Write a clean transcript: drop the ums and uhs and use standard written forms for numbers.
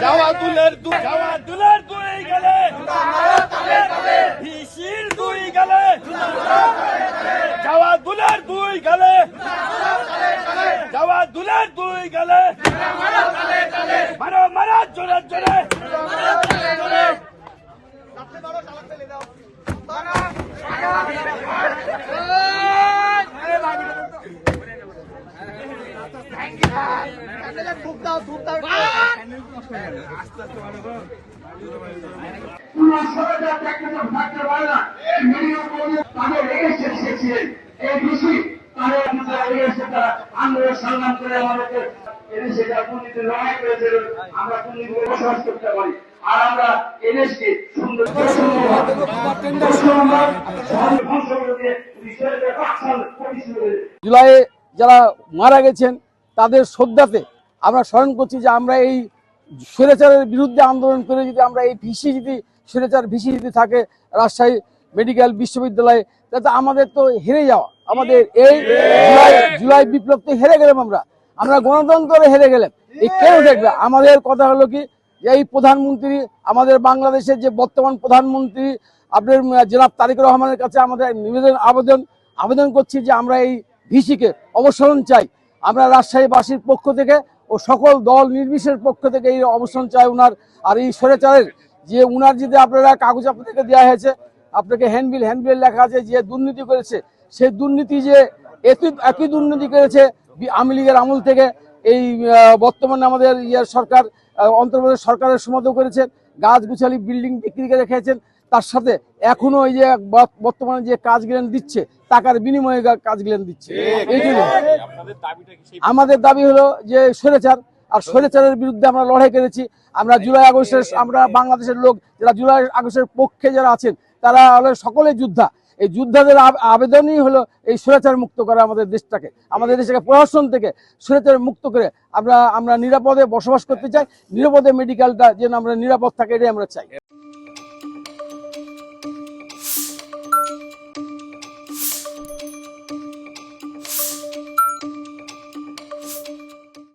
যাওয়া দুলের দুই গেলে ভিসির দুই গেলে যাওয়া দুলের দুই গেলে যাওয়া দুলের দুই গেলে মারো মারো জোরে জোরে আন্দোলন সংগ্রাম করে আমাদেরকে সেটা দুর্নীতি লড়াই করেছে আমরা দুর্নীতি বসবাস করতে পারি আর আমরা এদেশকে সুন্দর জুলাইয়ে যারা মারা গেছেন তাদের শ্রদ্ধাতে আমরা স্মরণ করছি যে আমরা এই স্বৈরাচারের বিরুদ্ধে আন্দোলন করে যদি আমরা এই ভিসি যদি স্বৈরাচার ভিসি যদি থাকে রাজশাহী মেডিকেল বিশ্ববিদ্যালয়ে তাতে আমাদের তো হেরে যাওয়া আমাদের এই জুলাই বিপ্লব তো হেরে গেলাম আমরা গণতন্ত্রে হেরে গেলাম। এই কেন দেখবে আমাদের কথা হলো কি যে এই প্রধানমন্ত্রী আমাদের বাংলাদেশের যে বর্তমান প্রধানমন্ত্রী আপনার জনাব তারেক রহমানের কাছে আমাদের আবেদন করছি যে আমরা এই ভিসিকে অবসরণ চাই। আমরা রাজশাহীবাসীর পক্ষ থেকে ও সকল দল নির্বিশেষের পক্ষ থেকে এই অবসরণ চাই উনার। আর এই স্বৈরাচারের যে উনার যদি আপনারা কাগজ আপনাদেরকে দেওয়া হয়েছে আপনাকে হ্যান্ডবিল লেখা আছে যে দুর্নীতি করেছে সেই দুর্নীতি যে একই দুর্নীতি করেছে আওয়ামী লীগের আমল থেকে এই বর্তমানে আমাদের সরকার অন্তর্বর্তী সরকারের সময়তেও করেছেন গাছগুছালি বিল্ডিং বিক্রি করে রেখেছেন তার সাথে এখনো এই যে বর্তমানে যে কাজগুলো দিচ্ছে টাকার বিনিময়ে কাজগুলো দিচ্ছে। এই জন্য আমাদের দাবি হলো যে স্বৈরাচার আর স্বৈরাচারের বিরুদ্ধে আমরা লড়াই করেছি। আমরা জুলাই আগস্টের আমরা বাংলাদেশের লোক যারা জুলাই আগস্টের পক্ষে যারা আছেন তারা হলো সকলে যোদ্ধা। এই যোদ্ধাদের আবেদনই হলো এই স্বৈরাচার মুক্ত করা আমাদের দেশটাকে প্রশাসন থেকে স্বৈরাচার মুক্ত করে আমরা নিরাপদে বসবাস করতে চাই। নিরাপদে মেডিকেলটা যেন আমরা নিরাপদ থাকে এটাই আমরা চাই।